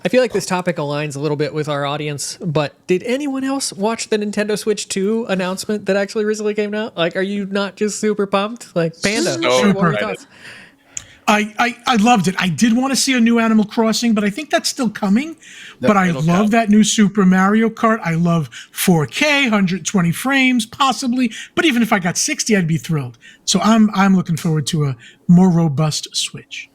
I feel like this topic aligns a little bit with our audience, but did anyone else watch the Nintendo Switch 2 announcement that actually recently came out? Like, are you not just super pumped? Like, Panda, what were your thoughts? I loved it. I did want to see a new Animal Crossing, but I think that's still coming. But I love that new Super Mario Kart. I love 4K, 120 frames, possibly. But even if I got 60, I'd be thrilled. So I'm looking forward to a more robust Switch.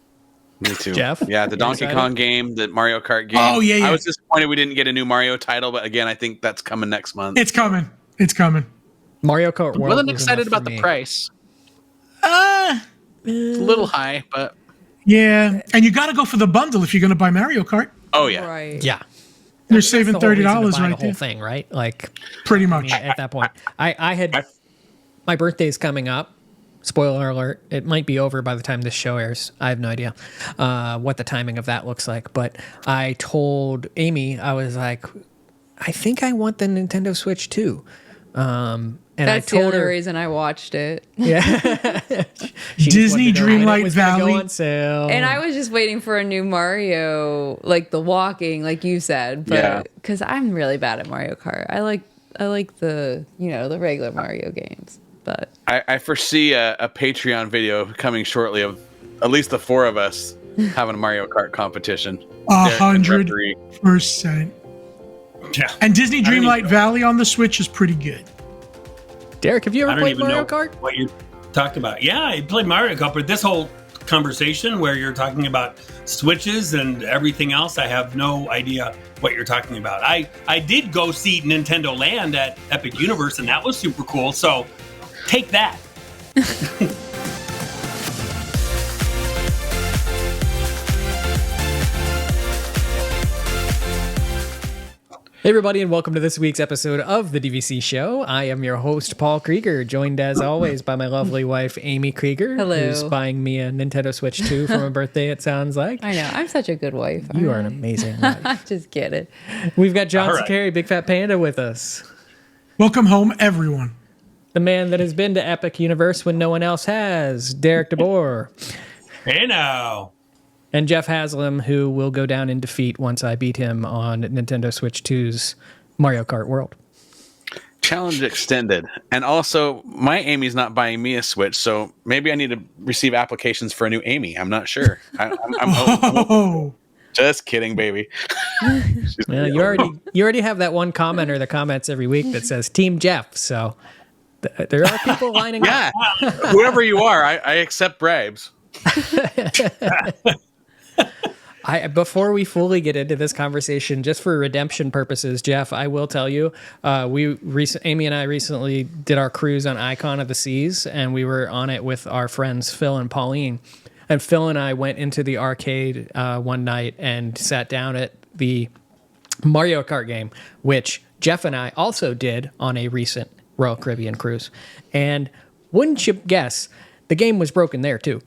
Me too. Jeff? Yeah, the Donkey Kong game, the Mario Kart game. Oh, yeah. I was disappointed we didn't get a new Mario title, but again, I think that's coming next month. It's coming. It's coming. Mario Kart World. Wasn't excited about the price. It's a little high, but yeah. And you got to go for the bundle if you're going to buy Mario Kart. Oh yeah, Right. Yeah. You're saving $30 the right whole there. thing, right? Like, Pretty I much. mean, at that point, I had my birthday's coming up. Spoiler alert! It might be over by the time this show airs. I have no idea what the timing of that looks like. But I told Amy, I was like, I think I want the Nintendo Switch too. And That's I told the only her, reason I watched it. yeah, Disney Dreamlight Valley. on sale. And I was just waiting for a new Mario, like the walking, like you said, but because I'm really bad at Mario Kart. I like the the regular Mario games, but I foresee a Patreon video coming shortly of at least the four of us having a Mario Kart competition. 100%. Yeah. And Disney Dreamlight Valley on the Switch is pretty good. Derek, have you I ever don't played even Mario know Kart? what you talk about. Yeah, I played Mario Kart, but this whole conversation where you're talking about Switches and everything else, I have no idea what you're talking about. I did go see Nintendo Land at Epic Universe, and that was super cool. So take that. Hey everybody, and welcome to this week's episode of the DVC Show. I am your host, Paul Krieger, joined as always by my lovely wife, Amy Krieger. Hello. Who's buying me a Nintendo Switch 2 for my birthday, it sounds like. I know I'm such a good wife. You are an amazing wife. Just get it. We've got John All right. Sakari, Big Fat Panda, with us. Welcome home, everyone. The man that has been to Epic Universe when no one else has, Derek DeBoer. Hey now. And Jeff Haslam, who will go down in defeat once I beat him on Nintendo Switch 2's Mario Kart World. Challenge extended. And also, my Amy's not buying me a Switch, so maybe I need to receive applications for a new Amy. I'm not sure. I'm just kidding, baby. Yeah, you already have that one commenter that comments every week that says Team Jeff, so there are people lining up. Yeah, whoever you are, I accept bribes. Before we fully get into this conversation, just for redemption purposes, Jeff, I will tell you, Amy and I recently did our cruise on Icon of the Seas, and we were on it with our friends Phil and Pauline. And Phil and I went into the arcade one night and sat down at the Mario Kart game, which Jeff and I also did on a recent Royal Caribbean cruise. And wouldn't you guess, the game was broken there too.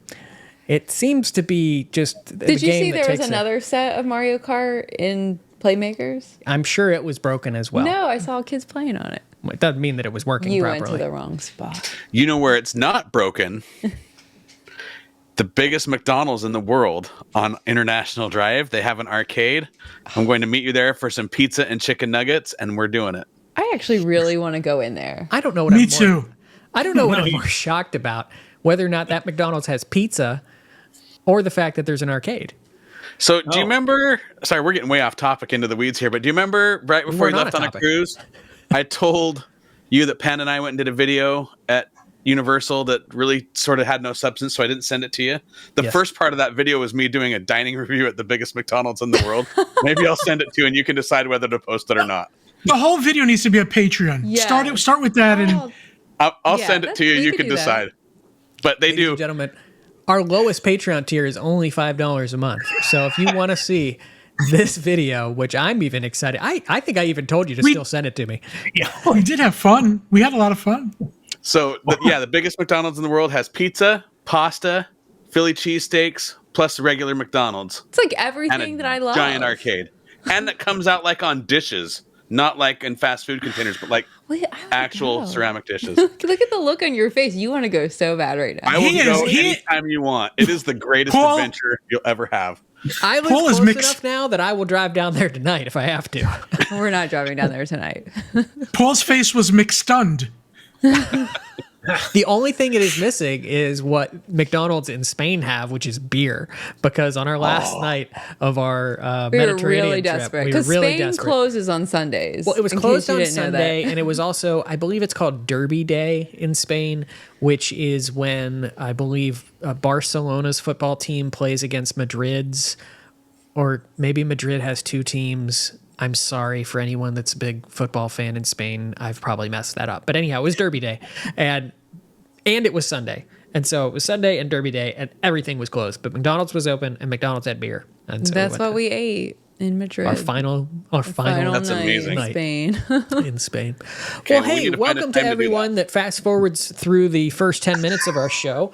It seems to be just the Did you game see that there was takes another set of Mario Kart in Playmakers? I'm sure it was broken as well. No, I saw kids playing on it. It doesn't mean that it was working You properly. went to the wrong spot. You know where it's not broken? The biggest McDonald's in the world on International Drive. They have an arcade. I'm going to meet you there for some pizza and chicken nuggets, and we're doing it. I actually really want to go in there. I don't know what Me I'm too. I don't know what I'm more shocked about, whether or not that McDonald's has pizza or the fact that there's an arcade. So do you remember, sorry, we're getting way off topic into the weeds here, but do you remember right before you left on a cruise, I told you that Pan and I went and did a video at Universal that really sort of had no substance, so I didn't send it to you. The first part of that video was me doing a dining review at the biggest McDonald's in the world. Maybe I'll send it to you and you can decide whether to post it or not. The whole video needs to be a Patreon. Yeah. Start with that, and I'll send it to you. You can decide. But they Ladies do. and gentlemen, our lowest Patreon tier is only $5 a month. So if you want to see this video, which I'm even excited, I think I even told you to still send it to me. we did have fun. We had a lot of fun. So the biggest McDonald's in the world has pizza, pasta, Philly cheesesteaks, plus regular McDonald's. It's like And everything that I love. giant arcade. And it comes out like on dishes, not like in fast food containers, but like Wait, I wanna actual go. ceramic dishes. Look at the look on your face. You want to go so bad right now. I will He go is- he- anytime you want. It is the greatest Paul- adventure you'll ever have. I live Paul is close mixed. enough now that I will drive down there tonight if I have to. We're not driving down there tonight. Paul's face was McStunned. The only thing it is missing is what McDonald's in Spain have, which is beer. Because on our last night of our We were Mediterranean really trip, desperate we were because really Spain desperate. closes on Sundays. Well, it was in case closed you on didn't know that. Sunday, and it was also, I believe it's called Derby Day in Spain, which is when I believe Barcelona's football team plays against Madrid's, or maybe Madrid has two teams. I'm sorry for anyone that's a big football fan in Spain. I've probably messed that up. But anyhow, it was Derby Day, and it was Sunday. And so it was Sunday and Derby Day, and everything was closed. But McDonald's was open, and McDonald's had beer. And so That's what we ate in Madrid. our final That's night amazing. in Spain. in Spain. Okay, Well, well, we hey, need to find a welcome time to to do everyone that fast forwards through the first 10 minutes of our show.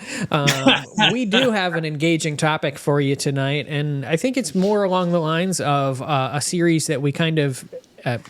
We do have an engaging topic for you tonight, and I think it's more along the lines of a series that we kind of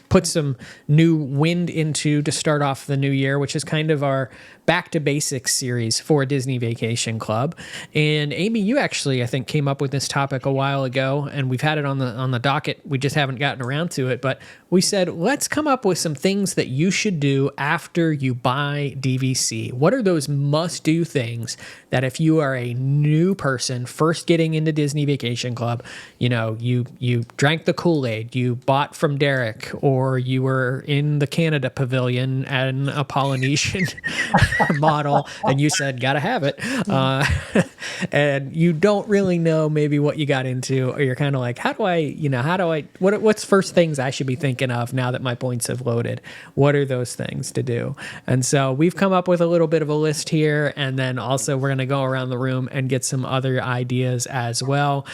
put some new wind into to start off the new year, which is kind of our Back to Basics series for Disney Vacation Club. And Amy, you actually, I think, came up with this topic a while ago, and we've had it on the docket. We just haven't gotten around to it, but we said, let's come up with some things that you should do after you buy DVC. What are those must-do things that if you are a new person first getting into Disney Vacation Club, you know, you drank the Kool-Aid, you bought from Derek, or you were in the Canada Pavilion and a Polynesian model, and you said, gotta have it. And you don't really know maybe what you got into, or you're kind of like, what's first things I should be thinking of now that my points have loaded? What are those things to do? And so we've come up with a little bit of a list here, and then also we're going to go around the room and get some other ideas as well.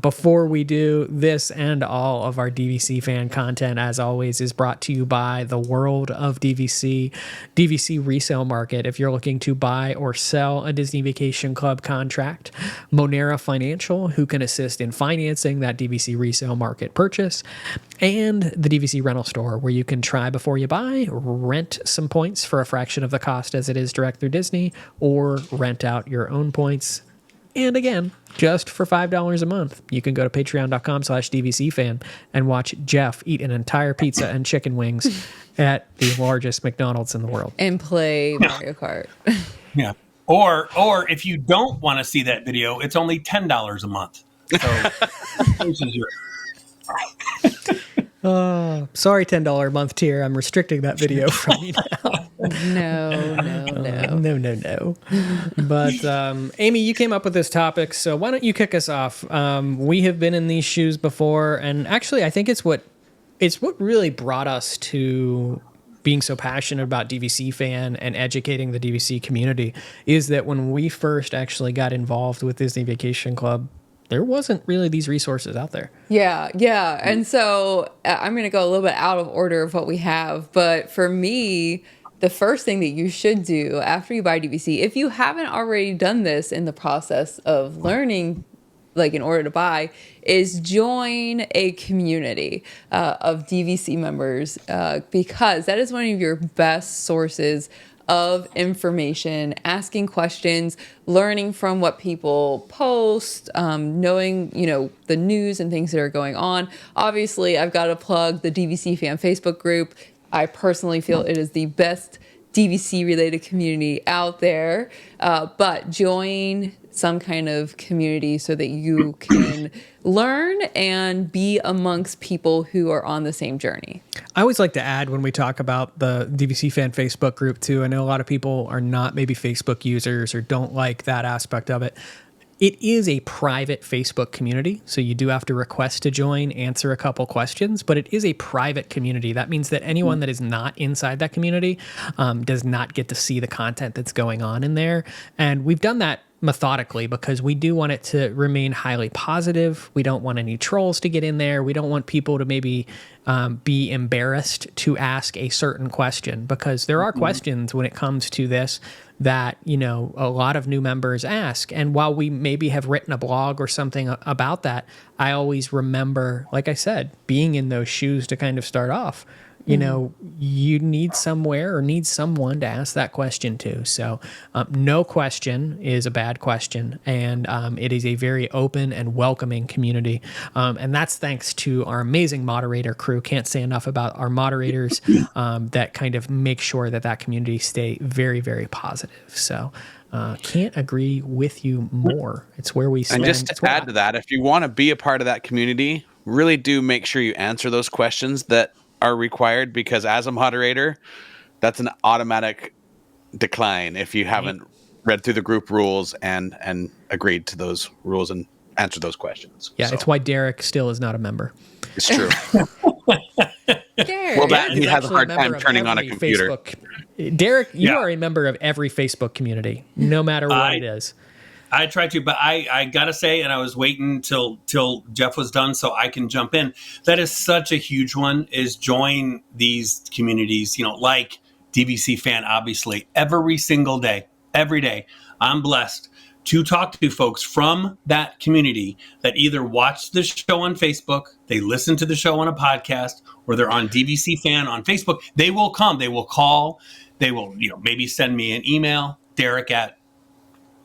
Before we do, this and all of our DVC fan content, as always, is brought to you by the World of DVC resale market. If you're looking to buy or sell a Disney Vacation Club contract, Monera Financial, who can assist in financing that DVC resale market purchase, and the DVC rental store, where you can try before you buy, rent some points for a fraction of the cost as it is direct through Disney, or rent out your own points. And again, just for $5 a month, you can go to patreon.com/DVCfan and watch Jeff eat an entire pizza and chicken wings at the largest McDonald's in the world. And play Mario Kart. Yeah. Or if you don't want to see that video, it's only $10 a month. So this is your Sorry, $10 a month tier. I'm restricting that video from you now. No. But Amy, you came up with this topic, so why don't you kick us off? We have been in these shoes before, and actually, I think it's what really brought us to being so passionate about DVC Fan and educating the DVC community, is that when we first actually got involved with Disney Vacation Club, there wasn't really these resources out there. Yeah. And so I'm going to go a little bit out of order of what we have. But for me, the first thing that you should do after you buy DVC, if you haven't already done this in the process of learning, like in order to buy, is join a community of DVC members, because that is one of your best sources of information, asking questions, learning from what people post, knowing, the news and things that are going on. Obviously, I've got to plug the DVC Fan Facebook group. I personally feel it is the best DVC related community out there, but join some kind of community so that you can learn and be amongst people who are on the same journey. I always like to add, when we talk about the DVC Fan Facebook group too, I know a lot of people are not maybe Facebook users or don't like that aspect of it. It is a private Facebook community, so you do have to request to join, answer a couple questions, but it is a private community. That means that anyone that is not inside that community does not get to see the content that's going on in there. And we've done that methodically because we do want it to remain highly positive. We don't want any trolls to get in there. We don't want people to maybe be embarrassed to ask a certain question, because there are questions when it comes to this that, a lot of new members ask. And while we maybe have written a blog or something about that, I always remember, like I said, being in those shoes to kind of start off. you know, you need somewhere or need someone to ask that question to. So no question is a bad question. And it is a very open and welcoming community. And that's thanks to our amazing moderator crew. Can't say enough about our moderators that kind of make sure that that community stay very, very positive. So can't agree with you more. It's where we stand. And just to add to that, if you want to be a part of that community, really do make sure you answer those questions that are required, because as a moderator, that's an automatic decline if you haven't read through the group rules and agreed to those rules and answered those questions. Yeah, it's why Derek still is not a member. It's true. Derek. Well, that Derek he is has a actually hard time member of turning on a every computer. Facebook. Derek, you are a member of every Facebook community, no matter what it is. I try to, but I gotta say, and I was waiting till Jeff was done so I can jump in. That is such a huge one, is join these communities, you know, like DVC Fan, obviously, every single day, every day. I'm blessed to talk to folks from that community that either watch the show on Facebook, they listen to the show on a podcast, or they're on DVC Fan on Facebook. They will come, they will call, they will, you know, maybe send me an email, Derek at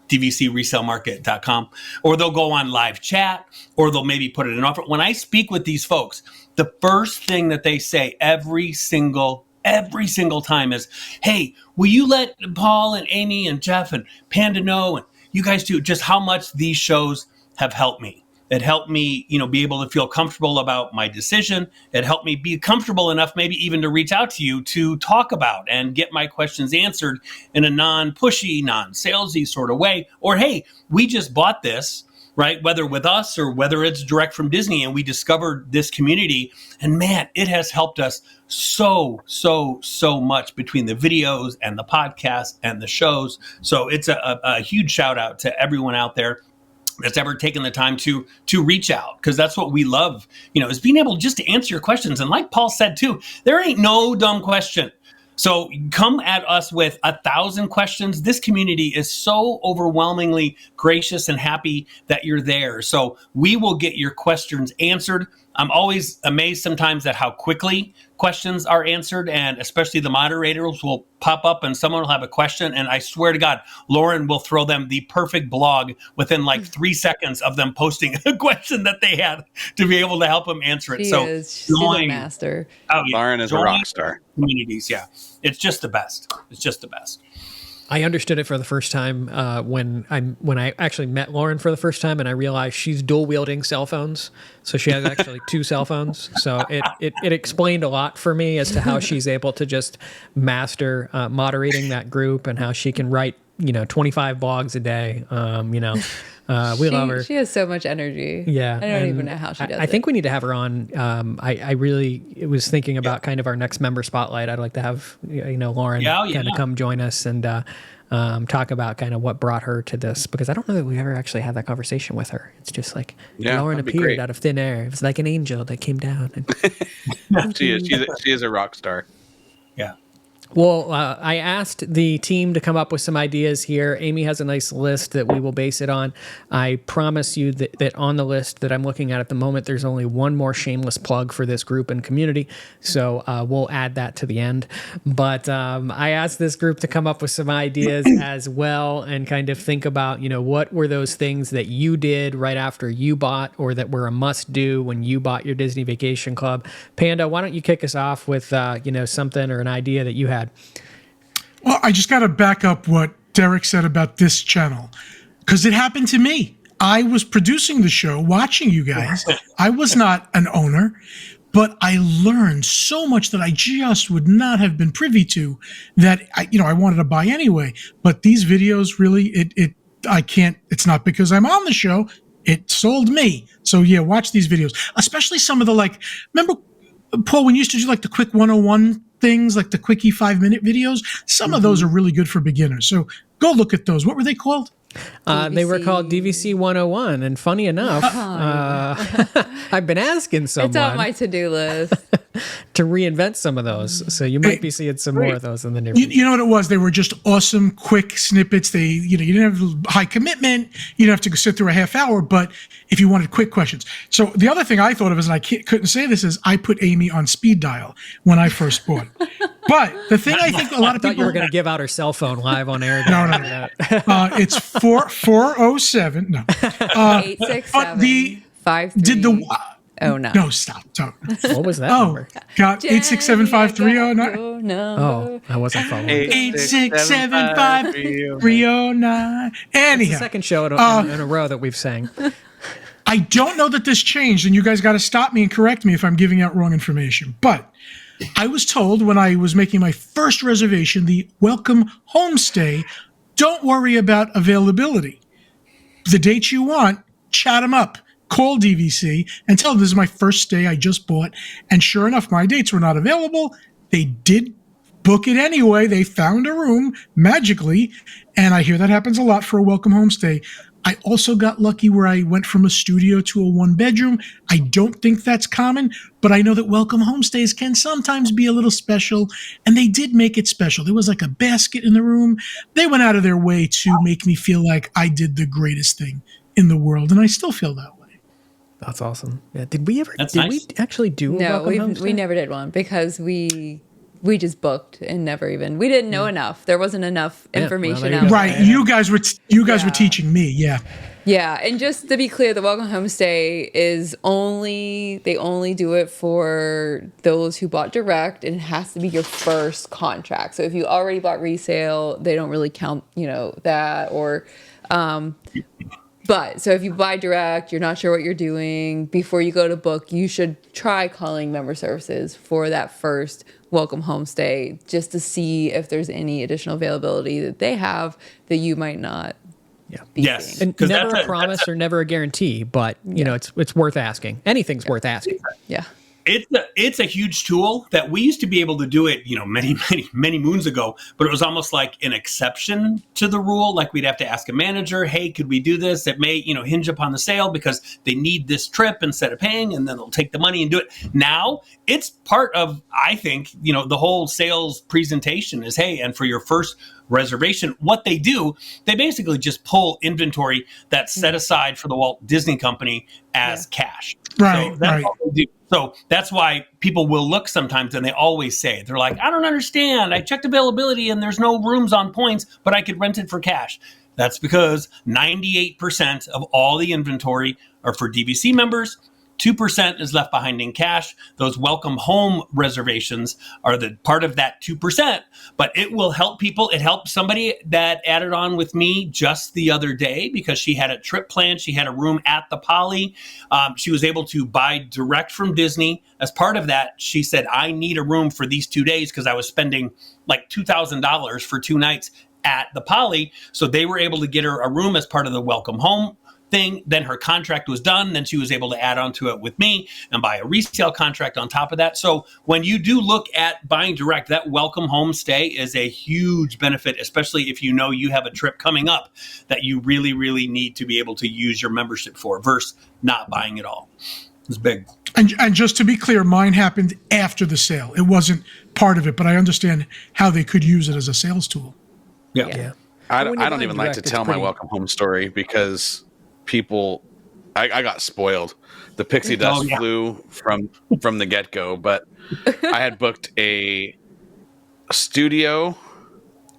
dvcresalemarket.com, or they'll go on live chat, or they'll maybe put it in offer. When I speak with these folks, the first thing that they say every single time is, hey, will you let Paul and Amy and Jeff and Panda know, and you guys do, just how much these shows have helped me. It helped me, you know, be able to feel comfortable about my decision. It helped me be comfortable enough maybe even to reach out to you to talk about and get my questions answered in a non-pushy, non-salesy sort of way. Or, hey, we just bought this, right? Whether with us or whether it's direct from Disney, and we discovered this community. And man, it has helped us so much between the videos and the podcast and the shows. So it's a huge shout out to everyone out there that's ever taken the time to reach out, because that's what we love, you know, is being able just to answer your questions. And like Paul said too, there ain't no dumb question. So come at us with 1,000 questions. This community is so overwhelmingly gracious and happy that you're there. So we will get your questions answered. I'm always amazed sometimes at how quickly questions are answered, and especially the moderators will pop up and someone will have a question, and I swear to God, Lauren will throw them the perfect blog within like 3 seconds of them posting a question that they had to be able to help them answer it. She's a master. Lauren is a rock star. Communities, yeah. It's just the best. It's just the best. I understood it for the first time when I actually met Lauren for the first time, and I realized she's dual wielding cell phones. So she has actually 2 cell phones. So it explained a lot for me as to how she's able to just master moderating that group, and how she can write, you know, 25 blogs a day. We love her. She has so much energy. Yeah. I don't even know how she does it. I think we need to have her on. I really was thinking about kind of our next member spotlight. I'd like to have, you know, Lauren kind of come join us and talk about kind of what brought her to this, because I don't know that we ever actually had that conversation with her. It's just like Lauren appeared out of thin air. It was like an angel that came down. And She is a rock star. Yeah. Well, I asked the team to come up with some ideas here. Amy has a nice list that we will base it on. I promise you that on the list that I'm looking at the moment, there's only one more shameless plug for this group and community. So we'll add that to the end. But I asked this group to come up with some ideas as well, and kind of think about, you know, what were those things that you did right after you bought, or that were a must do when you bought your Disney Vacation Club. Panda, why don't you kick us off with, you know, something or an idea that you had? Well, I just got to back up what Derek said about this channel, because it happened to me. I was producing the show, watching you guys. I was not an owner, but I learned so much that I just would not have been privy to, that I wanted to buy anyway. But these videos really, I can't. It's not because I'm on the show. It sold me. So yeah, watch these videos, especially some of the, remember, Paul, when you used to do like the quick 101 things, like the quickie 5-minute videos, some of those are really good for beginners. So go look at those. What were they called? They were called DVC 101. And funny enough, I've been asking someone. It's on my to-do list. to reinvent some of those. So you might be seeing some more of those in the near future. You know what it was? They were just awesome, quick snippets. They, you didn't have high commitment. You didn't have to sit through a half hour, but if you wanted quick questions. So the other thing I thought of is, and I couldn't say this, is I put Amy on speed dial when I first bought. But the thing I think a lot of I thought people you were going to give out her cell phone live on air. No. It's 407. No. 867 Did the Oh no! No, stop! Don't. What was that Oh number? God! 8675309. Oh, I wasn't following. 8675309. Anyhow, It's the second show in a row that we've sang. I don't know that this changed, and you guys got to stop me and correct me if I'm giving out wrong information. But I was told when I was making my first reservation, the welcome homestay, don't worry about availability. The dates you want, chat them up. Call DVC and tell them this is my first stay I just bought. And sure enough, my dates were not available. They did book it anyway. They found a room magically. And I hear that happens a lot for a welcome homestay. I also got lucky where I went from a studio to a 1-bedroom. I don't think that's common, but I know that welcome homestays can sometimes be a little special, and they did make it special. There was like a basket in the room. They went out of their way to make me feel like I did the greatest thing in the world, and I still feel that way. That's awesome. Yeah. Did we That's we nice. actually do a No, welcome we homestay? never did one because we just booked and never even we didn't know enough. There wasn't enough Yeah, well, information there you out go. there. Right, you guys were teaching me, yeah. Yeah, and just to be clear, the welcome homestay is they only do it for those who bought direct, and it has to be your first contract. So if you already bought resale, they don't really count, that or but so if you buy direct, you're not sure what you're doing, before you go to book, you should try calling member services for that first welcome homestay just to see if there's any additional availability that they have that you might not be Yes. seeing. And 'Cause never that's a promise or never a guarantee, but it's worth asking. Anything's worth asking. Yeah. It's a huge tool that we used to be able to do it, many moons ago, but it was almost like an exception to the rule. Like we'd have to ask a manager, hey, could we do this? It may, hinge upon the sale because they need this trip instead of paying, and then they'll take the money and do it. Now it's part of, I think, the whole sales presentation is, hey, and for your first reservation, what they do, they basically just pull inventory that's set aside for the Walt Disney Company as cash. Right, So that's right. all they do. So that's why people will look sometimes, and they always say, they're like, I don't understand. I checked availability and there's no rooms on points, but I could rent it for cash. That's because 98% of all the inventory are for DVC members. 2% is left behind in cash. Those welcome home reservations are the part of that 2%, but it will help people. It helped somebody that added on with me just the other day because she had a trip planned. She had a room at the Poly. She was able to buy direct from Disney. As part of that, she said, I need a room for these 2 days because I was spending like $2,000 for 2 nights at the Poly. So they were able to get her a room as part of the welcome home thing. Then her contract was done. Then she was able to add on to it with me and buy a resale contract on top of that. So when you do look at buying direct, that welcome home stay is a huge benefit, especially if you know you have a trip coming up that you really, really need to be able to use your membership for versus not buying it all. It's big. And just to be clear, mine happened after the sale. It wasn't part of it, but I understand how they could use it as a sales tool. Yeah. I When you don't buy even like to direct, it's tell my pretty- welcome home story because people, I got spoiled. The pixie dust flew from the get-go, but I had booked a studio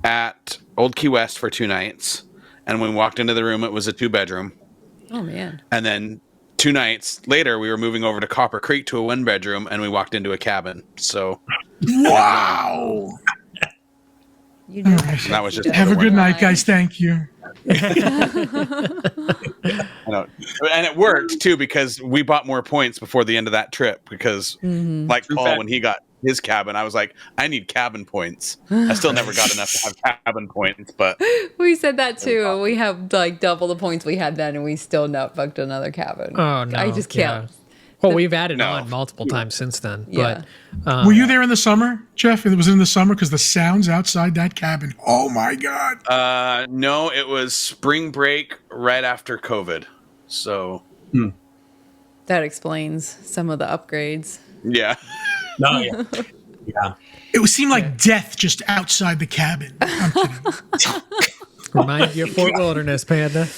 at Old Key West for 2 nights, and when we walked into the room, it was a 2-bedroom. Oh man. And then 2 nights later, we were moving over to Copper Creek to a 1-bedroom, and we walked into a cabin. So Wow. You know, that was just Have a good night, Nice. guys. Thank you. I know. And it worked too because we bought more points before the end of that trip because like True Paul, fact. when he got his cabin, I was like, I need cabin points. I still never got enough to have cabin points, but we said that too. We have like double the points we had then, and we still not booked another cabin. Oh no. I just can't. Yeah. Well, we've added No. on multiple times since then. Yeah. But Were you there in the summer, Jeff? It was in the summer because the sounds outside that cabin. Oh my God. no, it was spring break right after COVID. So That explains some of the upgrades. yeah. No, yeah. Yeah. It seemed like death just outside the cabin. I'm kidding. Remind you of Fort Wilderness, Panda.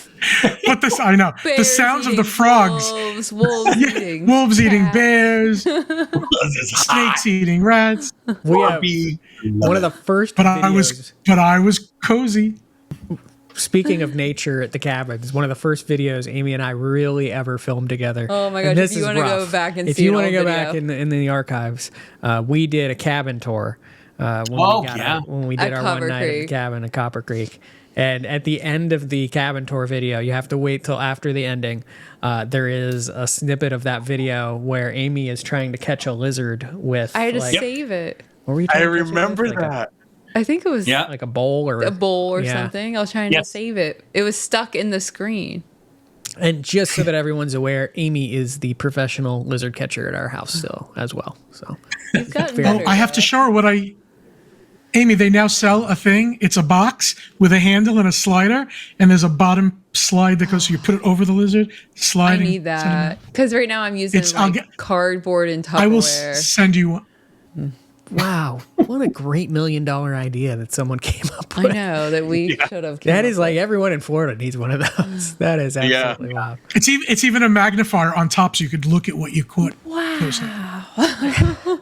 But I know the Bears sounds of the eating frogs. wolves eating Wolves eating cats. bears, It's hot. snakes eating rats. We have Scorpion. one of the first But videos. I was cozy. Speaking of nature at the cabins, one of the first videos Amy and I really ever filmed together. Oh my And gosh, this if you is want to go rough. back and if see you an want to old go video. back in the archives, we did a cabin tour when we did At our Copper one night at the Creek. cabin at Copper Creek. And at the end of the cabin tour video, you have to wait till after the ending. There is a snippet of that video where Amy is trying to catch a lizard with. I had to like, save it. What were you I trying to catch it with? remember Like that. I think it was like a bowl or a bowl or yeah. something. I was trying to Yes. save it. It was stuck in the screen. And just so that everyone's aware, Amy is the professional lizard catcher at our house still as well. So You've gotten Fair. Oh, better, I have to though. show her Amy, they now sell a thing. It's a box with a handle and a slider, and there's a bottom slide that goes so you put it over the lizard. I Sliding. need that because right now I'm using I'll cardboard and Tupperware. I will send you one. wow, what a great $1 million idea that someone came up I with. know that we should have. That is like everyone in Florida needs one of those. That is absolutely wow. It's even a magnifier on top, so you could look at what you caught. Wow.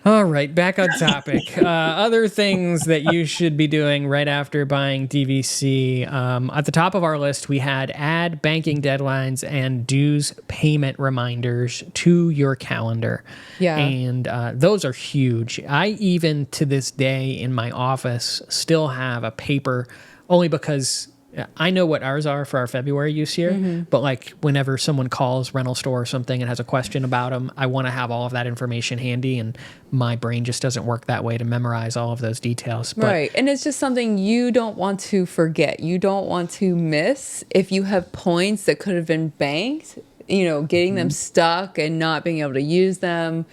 All right, back on topic. Other things that you should be doing right after buying DVC. At the top of our list, we had add banking deadlines and dues payment reminders to your calendar. Yeah. And those are huge. I even to this day in my office still have a paper only because I know what ours are for our February use here, but like whenever someone calls rental store or something and has a question about them, I want to have all of that information handy, and my brain just doesn't work that way to memorize all of those details. But Right. And it's just something you don't want to forget. You don't want to miss if you have points that could have been banked, getting them stuck and not being able to use them.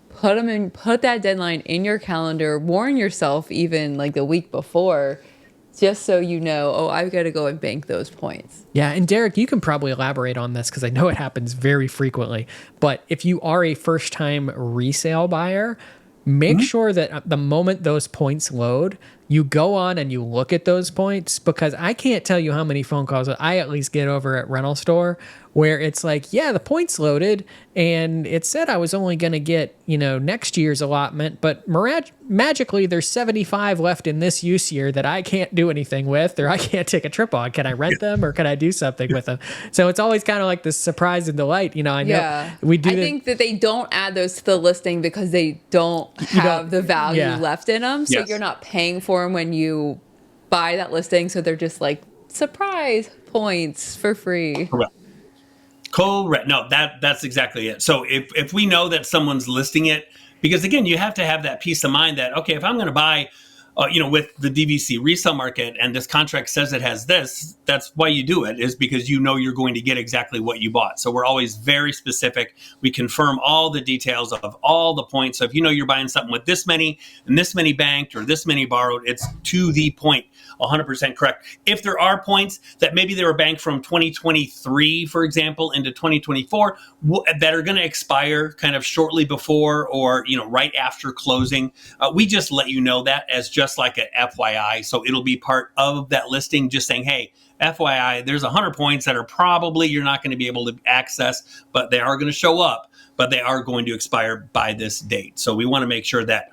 Put that deadline in your calendar, warn yourself even like the week before, just so you know, I've got to go and bank those points. Yeah, and Derek, you can probably elaborate on this because I know it happens very frequently. But if you are a first-time resale buyer, make sure that the moment those points load, you go on and you look at those points, because I can't tell you how many phone calls I at least get over at rental store where it's like, yeah, the points loaded and it said I was only going to get, next year's allotment, but magically there's 75 left in this use year that I can't do anything with, or I can't take a trip on. Can I rent them or can I do something with them? So it's always kind of like this surprise and delight. I know we do. I think that they don't add those to the listing because they don't have the value left in them. So you're not paying for them when you buy that listing. So they're just like surprise points for free. Correct. No, that's exactly it. So if we know that someone's listing it, because again, you have to have that peace of mind that, okay, if I'm going to buy, with the DVC resale market and this contract says it has this, that's why you do it, is because you're going to get exactly what you bought. So we're always very specific. We confirm all the details of all the points. So if you're buying something with this many and this many banked or this many borrowed, it's to the point. 100% correct. If there are points that maybe they were banked from 2023, for example, into 2024, that are going to expire kind of shortly before or right after closing, we just let you know that as just like an FYI. So it'll be part of that listing, just saying, hey, FYI, there's 100 points that are probably you're not going to be able to access, but they are going to show up. But they are going to expire by this date. So we want to make sure that,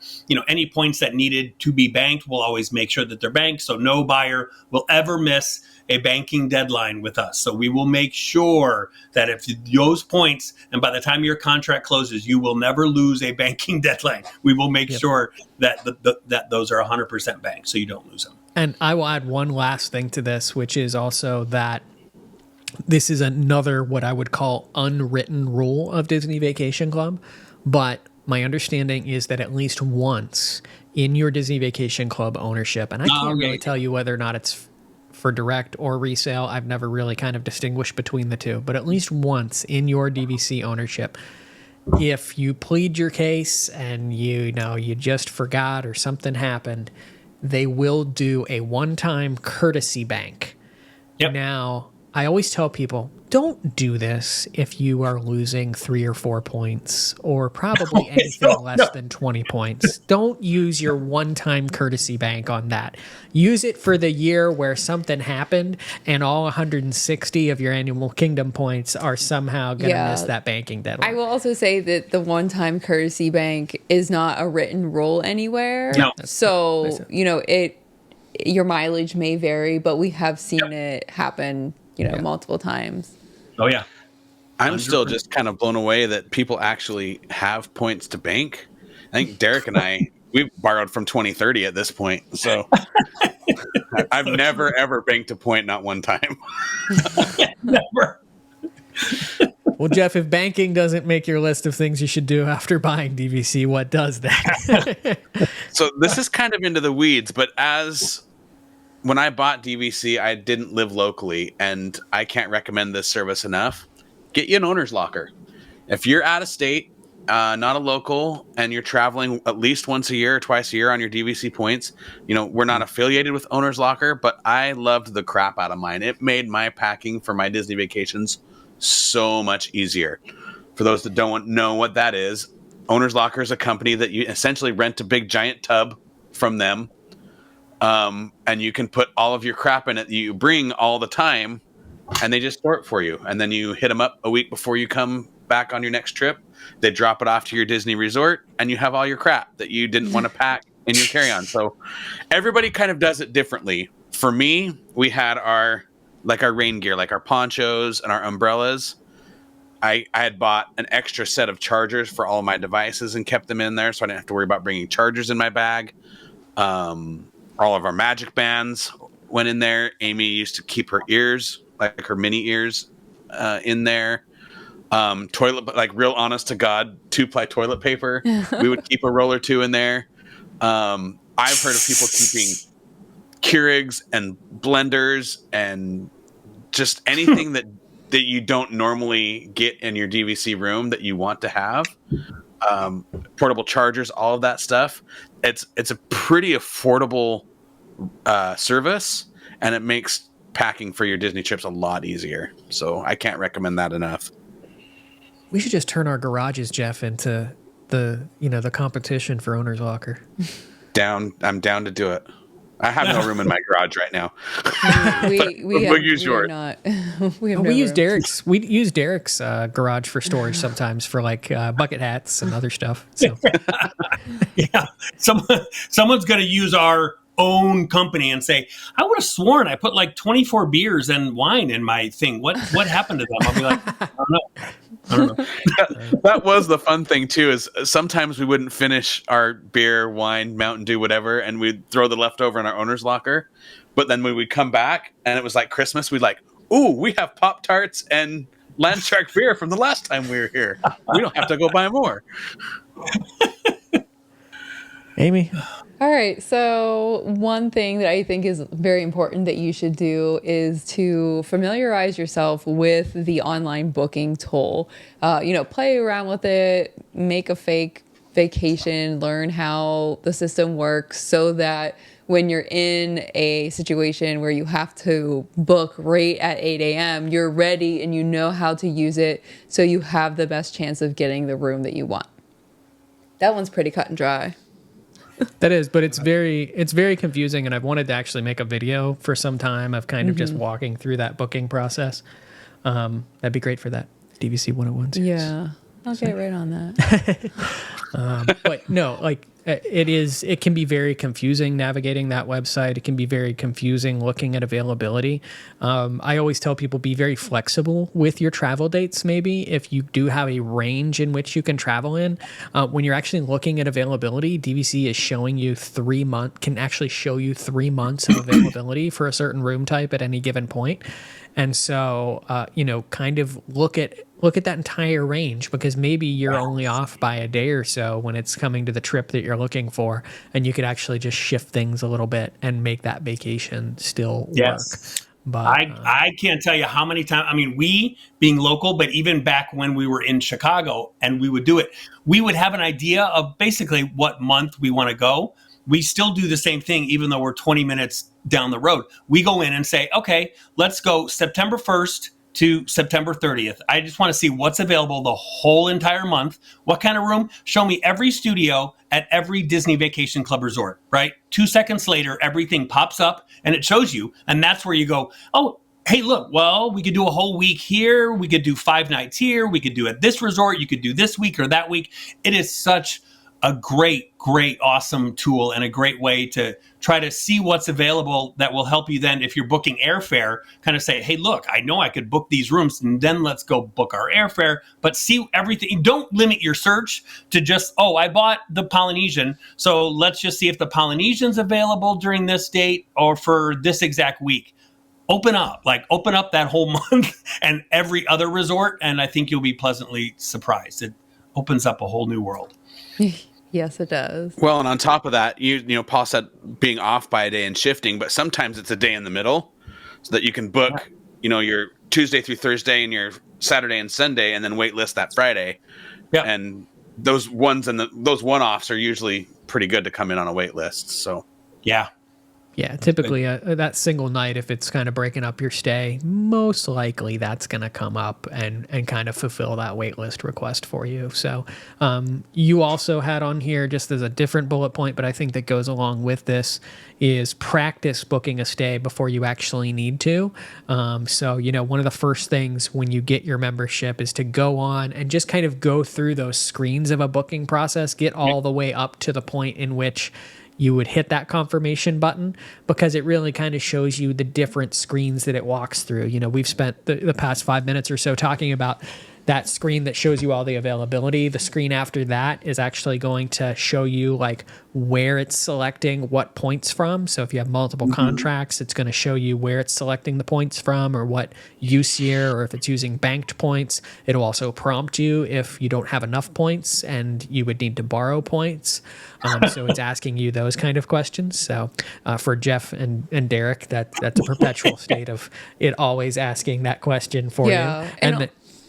any points that needed to be banked, we'll always make sure that they're banked. So no buyer will ever miss a banking deadline with us. So we will make sure that if those points, and by the time your contract closes, you will never lose a banking deadline. We will make sure that that those are 100% banked so you don't lose them. And I will add one last thing to this, which is also that this is another what I would call unwritten rule of Disney Vacation Club, but my understanding is that at least once in your Disney Vacation Club ownership, and I can't really tell you whether or not it's for direct or resale, I've never really kind of distinguished between the two, but at least once in your DVC ownership, if you plead your case and you just forgot or something happened, they will do a one-time courtesy bank. Yep. Now, I always tell people, don't do this if you are losing 3 or 4 points or probably anything less than 20 points. Don't use your one-time courtesy bank on that. Use it for the year where something happened and all 160 of your Animal Kingdom points are somehow going to miss that banking deadline. I will also say that the one-time courtesy bank is not a written rule anywhere. No. So, your mileage may vary, but we have seen it happen, multiple times. Oh, yeah. I'm still just kind of blown away that people actually have points to bank. I think Derek and I, we've borrowed from 2030 at this point. So I've never, ever banked a point, not one time. Never. Well, Jeff, if banking doesn't make your list of things you should do after buying DVC, what does that? So this is kind of into the weeds, but when I bought DVC, I didn't live locally, and I can't recommend this service enough. Get you an owner's locker. If you're out of state, not a local, and you're traveling at least once a year or twice a year on your DVC points, we're not affiliated with owner's locker, but I loved the crap out of mine. It made my packing for my Disney vacations so much easier. For those that don't know what that is, owner's locker is a company that you essentially rent a big giant tub from them. And you can put all of your crap in it that you bring all the time, and they just store it for you. And then you hit them up a week before you come back on your next trip. They drop it off to your Disney resort, and you have all your crap that you didn't want to pack in your carry-on. So everybody kind of does it differently. For me, we had our rain gear, like our ponchos and our umbrellas. I had bought an extra set of chargers for all of my devices and kept them in there, so I didn't have to worry about bringing chargers in my bag. All of our magic bands went in there. Amy used to keep her ears, like her mini ears, in there. Toilet, like real honest to God, 2-ply toilet paper. We would keep a roll or two in there. I've heard of people keeping Keurigs and blenders and just anything that you don't normally get in your DVC room that you want to have. Portable chargers, all of that stuff. It's a pretty affordable service, and it makes packing for your Disney trips a lot easier. So I can't recommend that enough. We should just turn our garages, Jeff, into the competition for owner's locker. I'm down to do it. I have no room in my garage right now. We'll use yours. We use Derek's garage for storage sometimes for like bucket hats and other stuff. So Yeah, someone's going to use our own company and say, I would have sworn I put like 24 beers and wine in my thing. What happened to them? I'll be like, I don't know. That was the fun thing too, is sometimes we wouldn't finish our beer, wine, Mountain Dew, whatever, and we'd throw the leftover in our owner's locker. But then when we'd come back and it was like Christmas, we'd like, ooh, we have Pop-Tarts and Landshark beer from the last time we were here. We don't have to go buy more. Amy? All right. So one thing that I think is very important that you should do is to familiarize yourself with the online booking tool. Play around with it, make a fake vacation, learn how the system works so that when you're in a situation where you have to book right at 8 a.m., you're ready and you know how to use it so you have the best chance of getting the room that you want. That one's pretty cut and dry. That is, but it's very confusing, and I've wanted to actually make a video for some time of kind of just walking through that booking process. That'd be great for that DVC 101 series. Yeah, I'll get right on that. But no, like it can be very confusing navigating that website. It can be very confusing looking at availability. I always tell people be very flexible with your travel dates. Maybe if you do have a range in which you can travel in, when you're actually looking at availability, DVC is showing you can actually show you 3 months of availability for a certain room type at any given point. And so, kind of look at that entire range, because maybe you're only off by a day or so when it's coming to the trip that you're looking for, and you could actually just shift things a little bit and make that vacation still work. But I can't tell you how many times, we being local, but even back when we were in Chicago and we would do it, we would have an idea of basically what month we want to go. we still do the same thing, even though we're 20 minutes down the road. We go in and say, okay, let's go September 1st to September 30th. I just want to see what's available the whole entire month. What kind of room? Show me every studio at every Disney Vacation Club resort, right? 2 seconds later, everything pops up and it shows you. And that's where you go, oh, hey, look, well, we could do a whole week here. We could do 5 nights here. We could do at this resort. You could do this week or that week. It is such a great, awesome tool and a great way to try to see what's available that will help you then, if you're booking airfare, kind of say, hey, look, I know I could book these rooms and then let's go book our airfare, but see everything. Don't limit your search to just, oh, I bought the Polynesian, so let's just see if the Polynesian's available during this date or for this exact week. Open up that whole month and every other resort, and I think you'll be pleasantly surprised. It opens up a whole new world. Yes, it does. Well, and on top of that, you know, Paul said being off by a day and shifting, but sometimes it's a day in the middle so that you can book, you know, your Tuesday through Thursday and your Saturday and Sunday, and then wait list that Friday. Yeah. And those ones and those one-offs are usually pretty good to come in on a wait list. So, yeah. Yeah, typically that single night, if it's kind of breaking up your stay, most likely that's going to come up and kind of fulfill that wait list request for you. So you also had on here, just as a different bullet point, but I think that goes along with this, is practice booking a stay before you actually need to. So, you know, one of the first things when you get your membership is to go on and just kind of go through those screens of a booking process, get all the way up to the point in which you would hit that confirmation button, because it really kind of shows you the different screens that it walks through. You know, we've spent the past 5 minutes or so talking about that screen that shows you all the availability. The screen after that is actually going to show you like where it's selecting what points from. So if you have multiple contracts, it's going to show you where it's selecting the points from, or what use year, or if it's using banked points. It'll also prompt you if you don't have enough points and you would need to borrow points. So it's asking you those kind of questions. So for Jeff and Derek, that's a perpetual state of it always asking that question for you.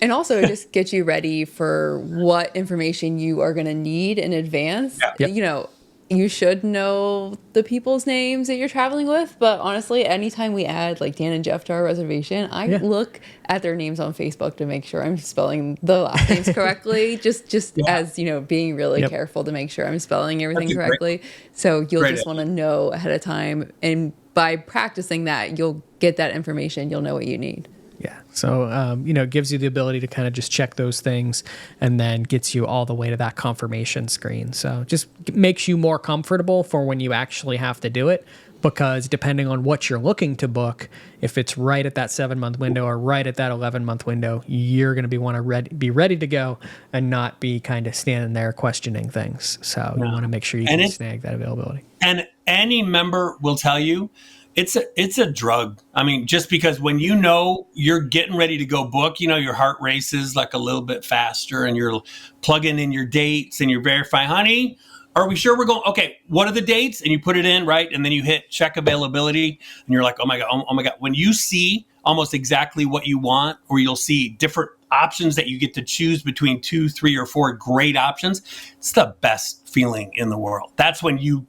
And also it just gets you ready for what information you are going to need in advance. Yeah. Yep. You know, you should know the people's names that you're traveling with, but honestly, anytime we add like Dan and Jeff to our reservation, I look at their names on Facebook to make sure I'm spelling the last names correctly, just as, you know, being really careful to make sure I'm spelling everything correctly. So you'll just want to know ahead of time, and by practicing that, you'll get that information. You'll know what you need. Yeah. So, you know, it gives you the ability to kind of just check those things, and then gets you all the way to that confirmation screen. So just makes you more comfortable for when you actually have to do it, because depending on what you're looking to book, if it's right at that 7-month window or right at that 11-month window, you're going to be ready to go and not be kind of standing there questioning things. So you want to make sure you can snag that availability. And any member will tell you, it's a drug. I mean, just because when you know you're getting ready to go book, you know, your heart races like a little bit faster, and you're plugging in your dates and you're verifying, honey, are we sure we're going? Okay, what are the dates? And you put it in, right? And then you hit check availability, and you're like, oh my God. When you see almost exactly what you want, or you'll see different options that you get to choose between 2, 3, or 4 great options, it's the best feeling in the world. That's when you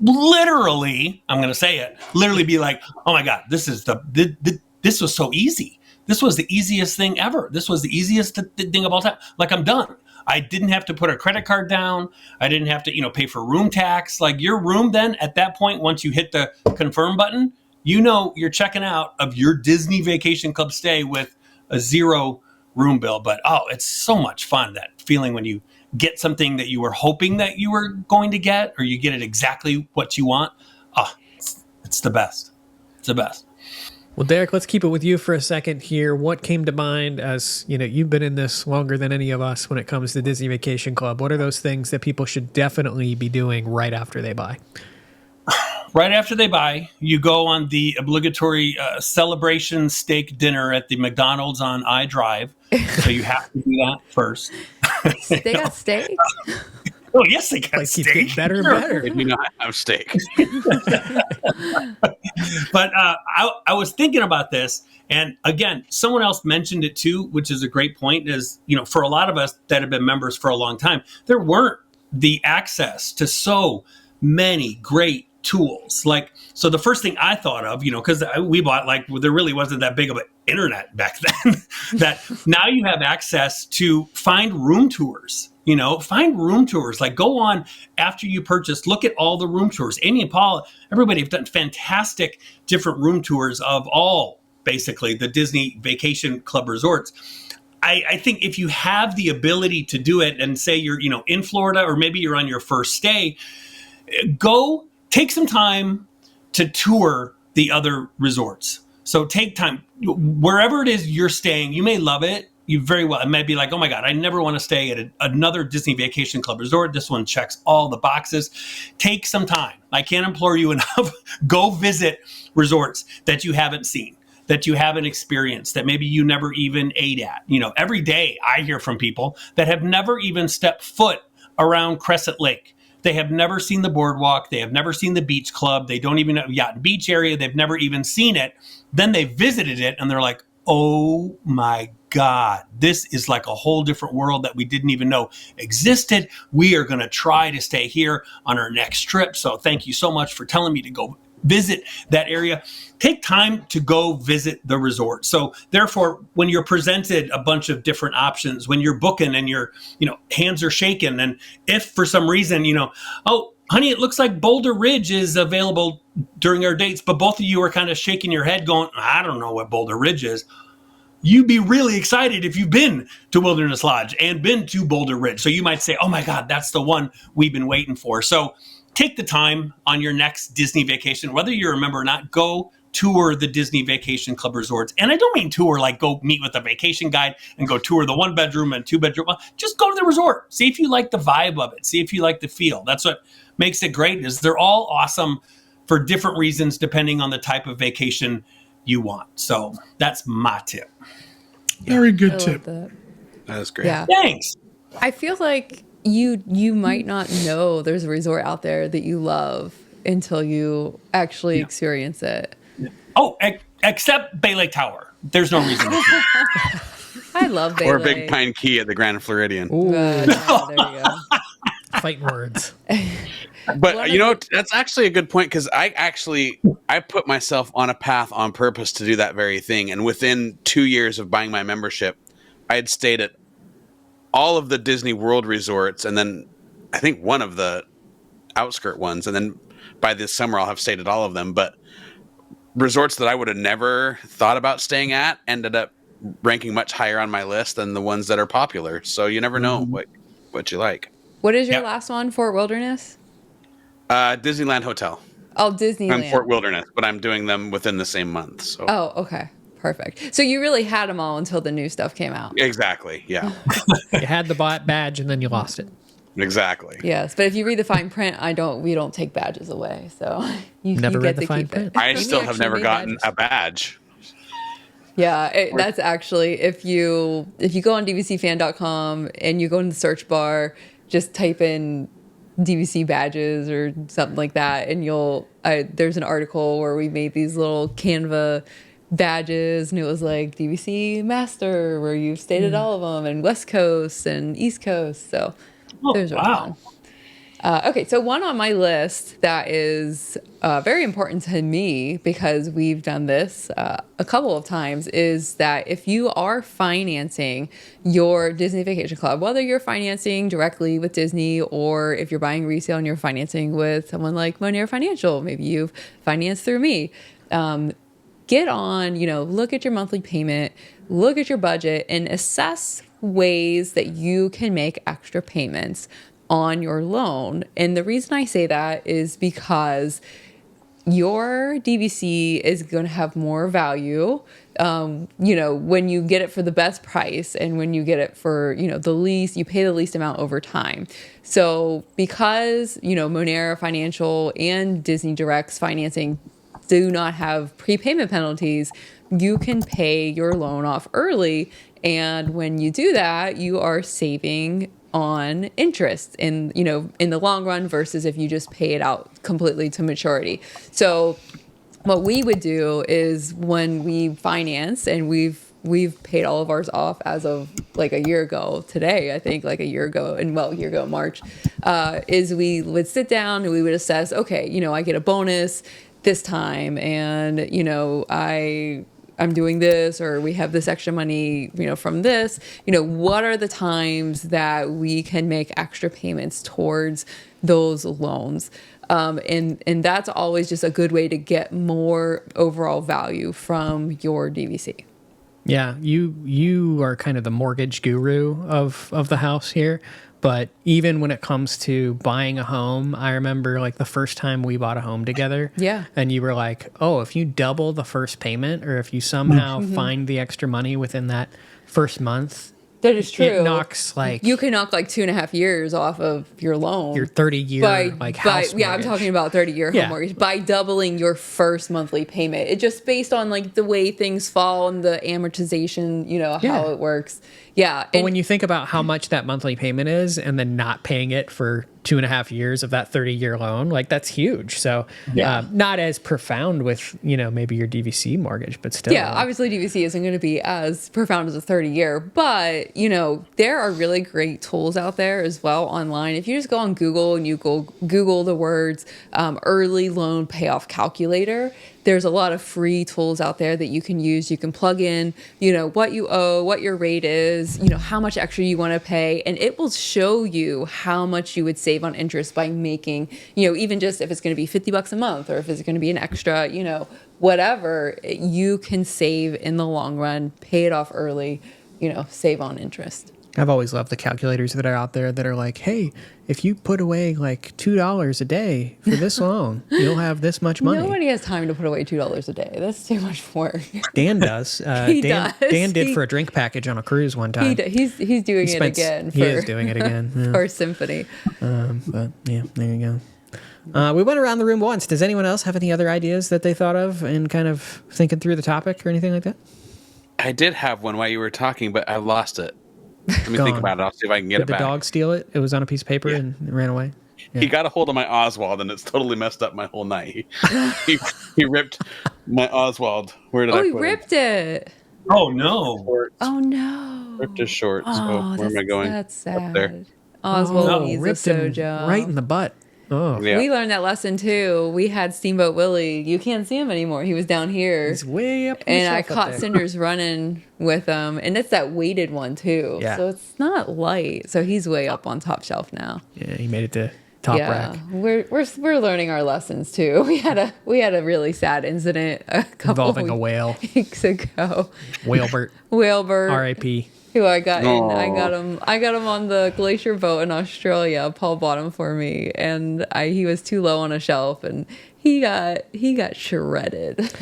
literally, I'm going to say it, literally be like, oh my God, this is this was so easy. This was the easiest thing ever. This was the easiest thing of all time. Like, I'm done. I didn't have to put a credit card down. I didn't have to, pay for room tax. Like, your room then at that point, once you hit the confirm button, you know you're checking out of your Disney Vacation Club stay with a 0 room bill. But, it's so much fun, that feeling when you get something that you were hoping that you were going to get, or you get it exactly what you want. It's the best. It's the best. Well, Derek, let's keep it with you for a second here. What came to mind as, you've been in this longer than any of us when it comes to Disney Vacation Club? What are those things that people should definitely be doing right after they buy? Right after they buy, you go on the obligatory celebration steak dinner at the McDonald's on iDrive. So you have to do that first. They got steak? Oh, yes, they got steak. Keeps getting better and better. They do not have steak. But I was thinking about this, and again, someone else mentioned it too, which is a great point, is, for a lot of us that have been members for a long time, there weren't the access to so many great tools. Like, so the first thing I thought of, because we bought, like, there really wasn't that big of an internet back then, that now you have access to find room tours. Find room tours. Like, go on after you purchase, look at all the room tours. Amy and Paul, everybody have done fantastic different room tours of all, basically, the Disney Vacation Club resorts. I think if you have the ability to do it, and say you're, in Florida, or maybe you're on your first stay, go take some time to tour the other resorts. So take time, wherever it is you're staying. You may love it. You very well, it may be like, oh my God, I never want to stay at another Disney Vacation Club resort. This one checks all the boxes. Take some time. I can't implore you enough. Go visit resorts that you haven't seen, that you haven't experienced, that maybe you never even ate at. Every day I hear from people that have never even stepped foot around Crescent Lake. They have never seen the boardwalk. They have never seen the beach club. They don't even know yacht and beach area. They've never even seen it. Then they visited it and they're like, oh my God, this is like a whole different world that we didn't even know existed. We are going to try to stay here on our next trip. So thank you so much for telling me to go visit that area. Take time to go visit the resort. So therefore, when you're presented a bunch of different options, when you're booking and your hands are shaking, and if for some reason, oh, honey, it looks like Boulder Ridge is available during our dates, but both of you are kind of shaking your head going, I don't know what Boulder Ridge is. You'd be really excited if you've been to Wilderness Lodge and been to Boulder Ridge. So you might say, oh my God, that's the one we've been waiting for. So take the time on your next Disney vacation, whether you're a member or not, go tour the Disney Vacation Club resorts. And I don't mean tour like go meet with a vacation guide and go tour the 1-bedroom and 2-bedroom. Just go to the resort. See if you like the vibe of it. See if you like the feel. That's what makes it great, is they're all awesome for different reasons depending on the type of vacation you want. So that's my tip. Very good tip. That is great. Yeah. Thanks. I feel like you might not know there's a resort out there that you love until you actually experience it. Oh, except Bay Lake Tower. There's no reason to. I love Bay Or Lake. Big Pine Key at the Grand Floridian. Yeah, there you go. Fighting words. But that's actually a good point, because I put myself on a path on purpose to do that very thing. And within 2 years of buying my membership, I had stayed at all of the Disney World resorts, and then I think one of the outskirt ones. And then by this summer, I'll have stayed at all of them. But resorts that I would have never thought about staying at ended up ranking much higher on my list than the ones that are popular. So you never know what you like. What is your last one? Fort Wilderness? Disneyland Hotel. Oh, Disneyland. I'm Fort Wilderness, but I'm doing them within the same month. So. Oh, okay. Perfect. So you really had them all until the new stuff came out. Exactly. Yeah. You had the badge and then you lost it. Exactly. Yes, but if you read the fine print, we don't take badges away. So you Never get read the to fine keep print. it. I still have never gotten a badge. Yeah, that's actually, if you go on dvcfan.com and you go in the search bar, just type in DVC badges or something like that, and there's an article where we made these little Canva badges, and it was like DVC Master, where you've stayed at all of them, and West Coast and East Coast. So there's wow. Okay, so one on my list that is very important to me, because we've done this a couple of times, is that if you are financing your Disney Vacation Club, whether you're financing directly with Disney or if you're buying resale and you're financing with someone like Monair Financial, maybe you've financed through me, get on, look at your monthly payment, look at your budget, and assess ways that you can make extra payments on your loan. And the reason I say that is because your DVC is going to have more value, when you get it for the best price, and when you get it for, the least, you pay the least amount over time. So because, Monair Financial and Disney Direct's financing do not have prepayment penalties, you can pay your loan off early. And when you do that, you are saving on interest in the long run versus if you just pay it out completely to maturity. So what we would do is, when we finance and we've we've paid all of ours off as of like a year ago today, I think, like a year ago in March, is we would sit down and we would assess, okay, I get a bonus this time, and I'm doing this, or we have this extra money, from this, what are the times that we can make extra payments towards those loans? And that's always just a good way to get more overall value from your DVC. Yeah, you are kind of the mortgage guru of the house here. But even when it comes to buying a home, I remember like the first time we bought a home together. Yeah. And you were like, oh, if you double the first payment, or if you somehow find the extra money within that first month, that is true. It knocks you can knock like 2.5 years off of your loan. Your 30-year house mortgage. Yeah, I'm talking about 30-year home mortgage by doubling your first monthly payment. It just based on like the way things fall and the amortization, how it works. Yeah. But when you think about how much that monthly payment is and then not paying it for 2.5 years of that 30-year loan, like that's huge. So not as profound with, maybe your DVC mortgage, but still. Yeah, obviously DVC isn't going to be as profound as a 30-year, but, there are really great tools out there as well online. If you just go on Google and you Google the words early loan payoff calculator, there's a lot of free tools out there that you can use. You can plug in, what you owe, what your rate is, how much extra you want to pay, and it will show you how much you would save on interest by making, even just if it's going to be $50 a month, or if it's going to be an extra, whatever, you can save in the long run, pay it off early, save on interest. I've always loved the calculators that are out there that are like, hey, if you put away like $2 a day for this long, you'll have this much money. Nobody has time to put away $2 a day. That's too much work. Dan does. Dan did for a drink package on a cruise one time. He's doing it again. He is doing it again. For Symphony. But yeah, there you go. We went around the room once. Does anyone else have any other ideas that they thought of in kind of thinking through the topic or anything like that? I did have one while you were talking, but I lost it. Let me think about it. I'll see if I can get it back. Did the dog steal it? It was on a piece of paper and it ran away? Yeah. He got a hold of my Oswald, and it's totally messed up my whole night. He ripped my Oswald. Where did I put he ripped it. Oh, no. Shorts. Oh, no. Ripped his shorts. Oh, where am I going? That's sad. Up there. Oswald needs ripped a him sojo. right in the butt. Oh, yeah. We learned that lesson too. We had Steamboat Willie. You can't see him anymore. He was down here. He's way up. And I caught Cinders running with him, and it's that weighted one too. Yeah. So it's not light. So he's way up on top shelf now. Yeah, he made it to top rack. We're learning our lessons too. We had a really sad incident a couple involving a whale weeks ago. Whalebert. R.I.P. Who I got in. I got him on the glacier boat in Australia. Paul bought him for me, and he was too low on a shelf, and he got shredded.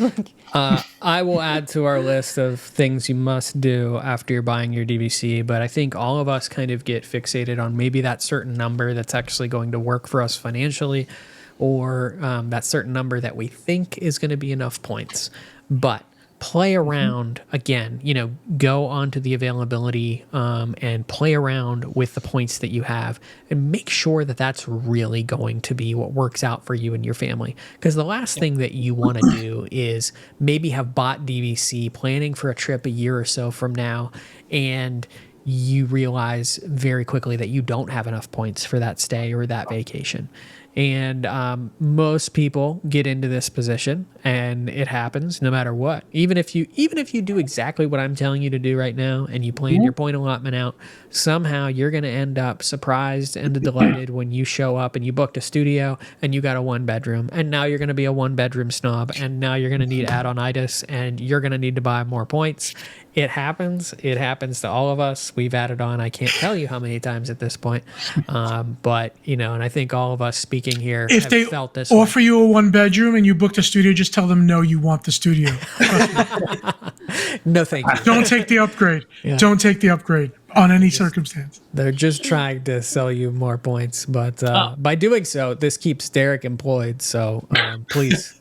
I will add to our list of things you must do after you're buying your DVC, but I think all of us kind of get fixated on maybe that certain number that's actually going to work for us financially, or that certain number that we think is going to be enough points. But play around again, go onto the availability and play around with the points that you have and make sure that that's really going to be what works out for you and your family. Because the last thing that you want to do is maybe have bought DVC planning for a trip a year or so from now, and you realize very quickly that you don't have enough points for that stay or that vacation. And most people get into this position, and it happens no matter what. Even if you do exactly what I'm telling you to do right now, and you plan your point allotment out, somehow you're going to end up surprised and delighted when you show up and you booked a studio and you got a 1-bedroom, and now you're going to be a 1-bedroom snob, and now you're going to need add-on-itis, and you're going to need to buy more points. It happens. It happens to all of us. We've added on, I can't tell you how many times at this point. But, and I think all of us speaking here if have they felt this offer way. you a 1-bedroom and you booked a studio, just tell them, no, you want the studio. No, thank you. Don't take the upgrade. Yeah. Don't take the upgrade on any circumstance. They're just trying to sell you more points. But by doing so, this keeps Derek employed. So please.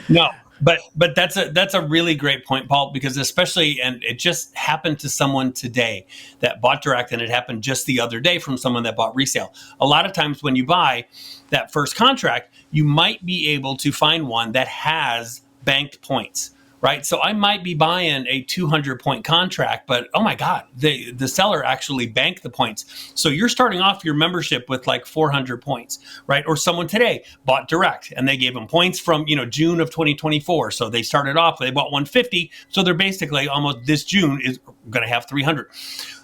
No. But that's a really great point, Paul, because especially, and it just happened to someone today that bought direct, and it happened just the other day from someone that bought resale. A lot of times when you buy that first contract, you might be able to find one that has banked points, right? So I might be buying a 200-point contract, but oh my God, the seller actually banked the points. So you're starting off your membership with like 400 points, right? Or someone today bought direct and they gave them points from, June of 2024. So they started off, they bought 150. So they're basically almost this June is going to have 300.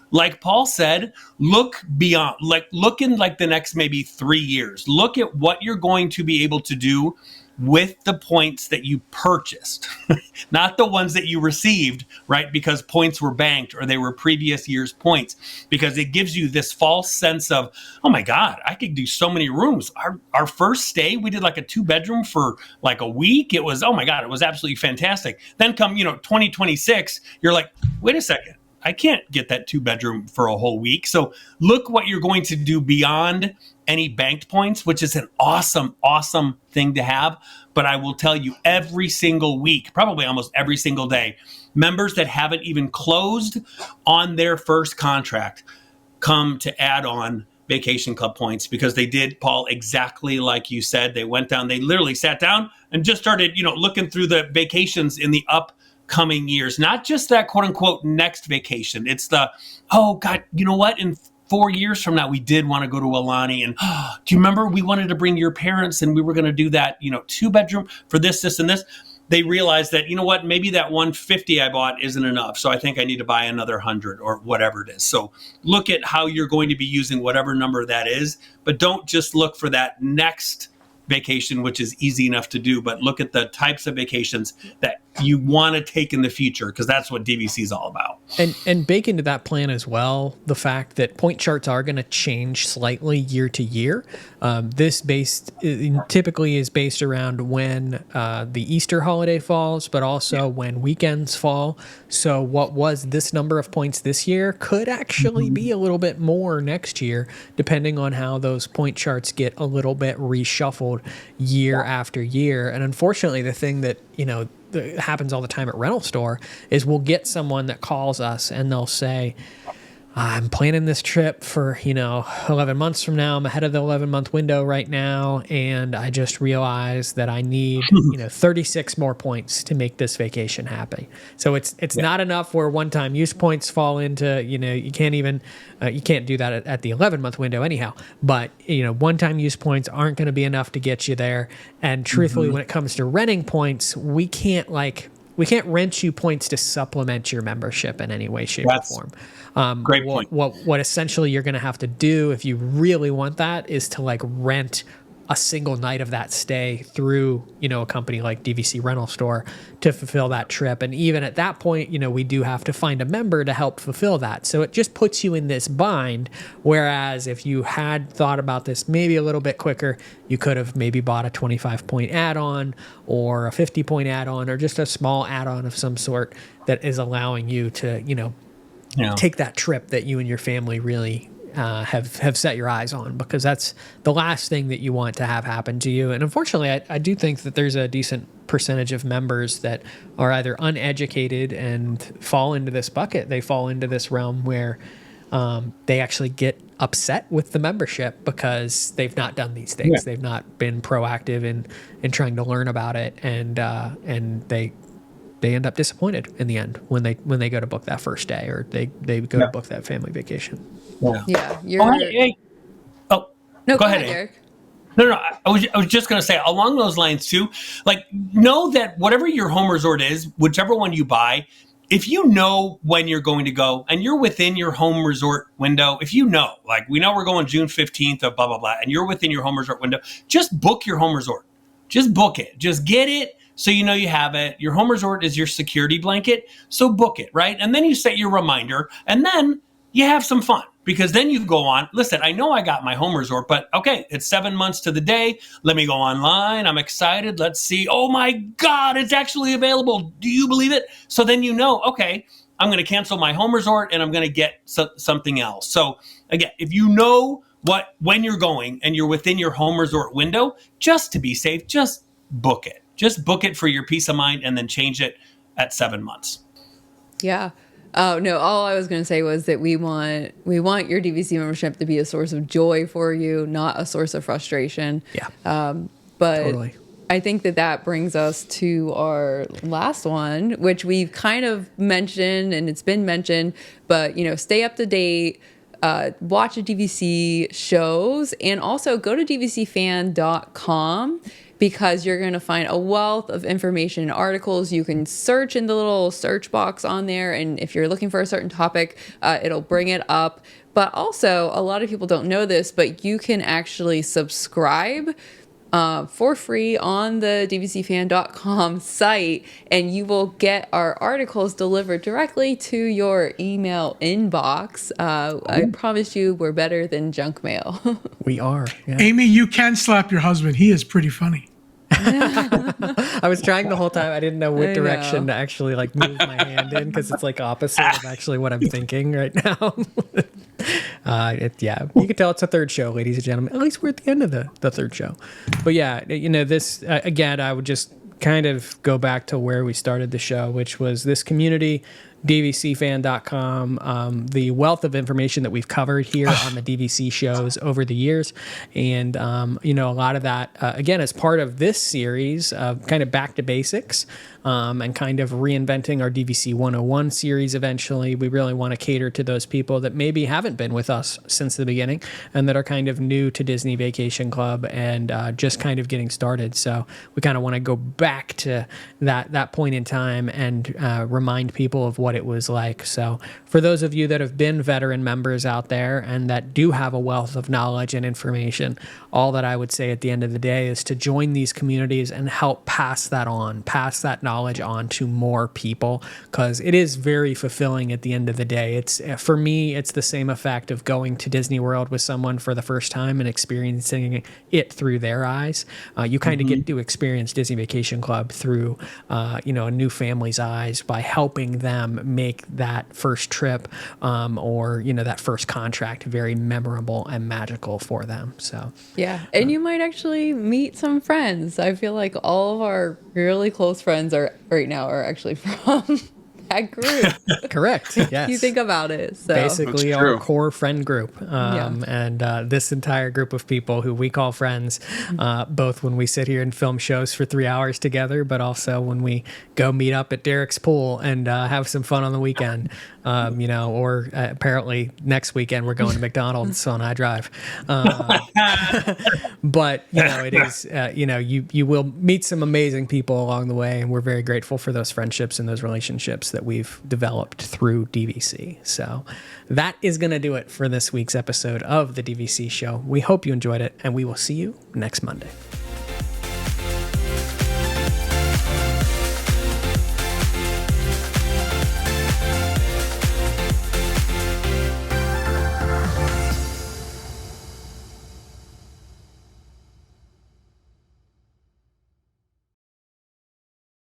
Like Paul said, look beyond, look in like the next maybe 3 years. Look at what you're going to be able to do with the points that you purchased, not the ones that you received, right? Because points were banked or they were previous year's points, because it gives you this false sense of, oh my God, I could do so many rooms. Our first stay, we did like a 2-bedroom for like a week. It was, oh my God, it was absolutely fantastic. Then come, 2026, you're like, wait a second. I can't get that 2-bedroom for a whole week. So look what you're going to do beyond any banked points, which is an awesome, awesome thing to have. But I will tell you, every single week, probably almost every single day, members that haven't even closed on their first contract come to add on Vacation Club points, because they did, Paul, exactly like you said. They went down, they literally sat down and just started, looking through the vacations in the upcoming years, not just that quote unquote next vacation. It's the, oh God, you know what? In 4 years from now, we did want to go to Alani. And do you remember we wanted to bring your parents and we were going to do that, 2-bedroom for this, and this. They realized that, maybe that 150 I bought isn't enough. So I think I need to buy another 100 or whatever it is. So look at how you're going to be using whatever number that is, but don't just look for that next vacation, which is easy enough to do, but look at the types of vacations that you want to take in the future, because that's what DVC is all about. And bake into that plan as well the fact that point charts are going to change slightly year to year. This typically is based around when the Easter holiday falls, but also when weekends fall. So what was this number of points this year could actually be a little bit more next year, depending on how those point charts get a little bit reshuffled year after year. And unfortunately, the thing that that happens all the time at rental store is we'll get someone that calls us and they'll say, I'm planning this trip for, 11 months from now. I'm ahead of the 11-month window right now. And I just realized that I need, 36 more points to make this vacation happen. So it's not enough where one-time use points fall into, you can't even, you can't do that at the 11-month window anyhow. But, one-time use points aren't going to be enough to get you there. And truthfully, when it comes to renting points, we can't rent you points to supplement your membership in any way, shape, or form. Great point. What essentially you're going to have to do if you really want that is to rent a single night of that stay through, a company like DVC Rental Store to fulfill that trip. And even at that point, we do have to find a member to help fulfill that. So it just puts you in this bind. Whereas if you had thought about this maybe a little bit quicker, you could have maybe bought a 25-point add-on or a 50-point add-on or just a small add-on of some sort that is allowing you to, take that trip that you and your family really have set your eyes on, because that's the last thing that you want to have happen to you. And unfortunately, I do think that there's a decent percentage of members that are either uneducated and fall into this bucket. They fall into this realm where they actually get upset with the membership because they've not done these things. Yeah. They've not been proactive in trying to learn about it, and they end up disappointed in the end when they go to book that first day, or they go to book that family vacation. Yeah. No, go ahead, Eric. No. I was just going to say along those lines too. Know that whatever your home resort is, whichever one you buy, if you know when you're going to go and you're within your home resort window, if we know we're going June 15th of blah blah blah, and you're within your home resort window, just book your home resort. Just book it. Just get it. So you have it. Your home resort is your security blanket. So book it, right? And then you set your reminder, and then you have some fun, because then you go on. Listen, I know I got my home resort, but okay, it's 7 months to the day. Let me go online. I'm excited. Let's see. Oh my God, it's actually available. Do you believe it? So then okay, I'm going to cancel my home resort and I'm going to get something else. So again, if you know when you're going and you're within your home resort window, just to be safe, just book it. Just book it for your peace of mind, and then change it at 7 months. Yeah. Oh, no, all I was going to say was that we want your DVC membership to be a source of joy for you, not a source of frustration. Yeah. But totally. I think that brings us to our last one, which we've kind of mentioned and it's been mentioned, but stay up to date, watch the DVC shows, and also go to dvcfan.com because you're going to find a wealth of information and articles. You can search in the little search box on there, and if you're looking for a certain topic, it'll bring it up. But also, a lot of people don't know this, but you can actually subscribe for free on the dvcfan.com site, and you will get our articles delivered directly to your email inbox. I promise you we're better than junk mail. We are. Yeah. Amy, you can slap your husband. He is pretty funny. I was trying the whole time. I didn't know what direction to actually move my hand in because it's opposite of actually what I'm thinking right now. Yeah, you can tell it's a third show, ladies and gentlemen. At least we're at the end of the third show. But yeah, this again, I would just kind of go back to where we started the show, which was this community, dvcfan.com, the wealth of information that we've covered here on the DVC shows over the years. And, a lot of that, again, as part of this series of kind of back to basics and kind of reinventing our DVC 101 series eventually. We really want to cater to those people that maybe haven't been with us since the beginning and that are kind of new to Disney Vacation Club and just kind of getting started. So we kind of want to go back to that point in time and remind people of what it was like. So for those of you that have been veteran members out there and that do have a wealth of knowledge and information, all that I would say at the end of the day is to join these communities and help pass that knowledge on to more people, because it is very fulfilling at the end of the day. It's for me, it's the same effect of going to Disney World with someone for the first time and experiencing it through their eyes. You kind of get to experience Disney Vacation Club through a new family's eyes by helping them make that first trip or that first contract very memorable and magical for them. So yeah, and you might actually meet some friends. I feel like all of our really close friends right now are actually from that group. Correct. Yes. You think about it. So basically our core friend group. And this entire group of people who we call friends, both when we sit here and film shows for 3 hours together, but also when we go meet up at Derek's pool and have some fun on the weekend. Or apparently next weekend we're going to McDonald's on iDrive. But it is, you will meet some amazing people along the way, and we're very grateful for those friendships and those relationships that we've developed through DVC. So that is going to do it for this week's episode of the DVC show. We hope you enjoyed it, and we will see you next Monday.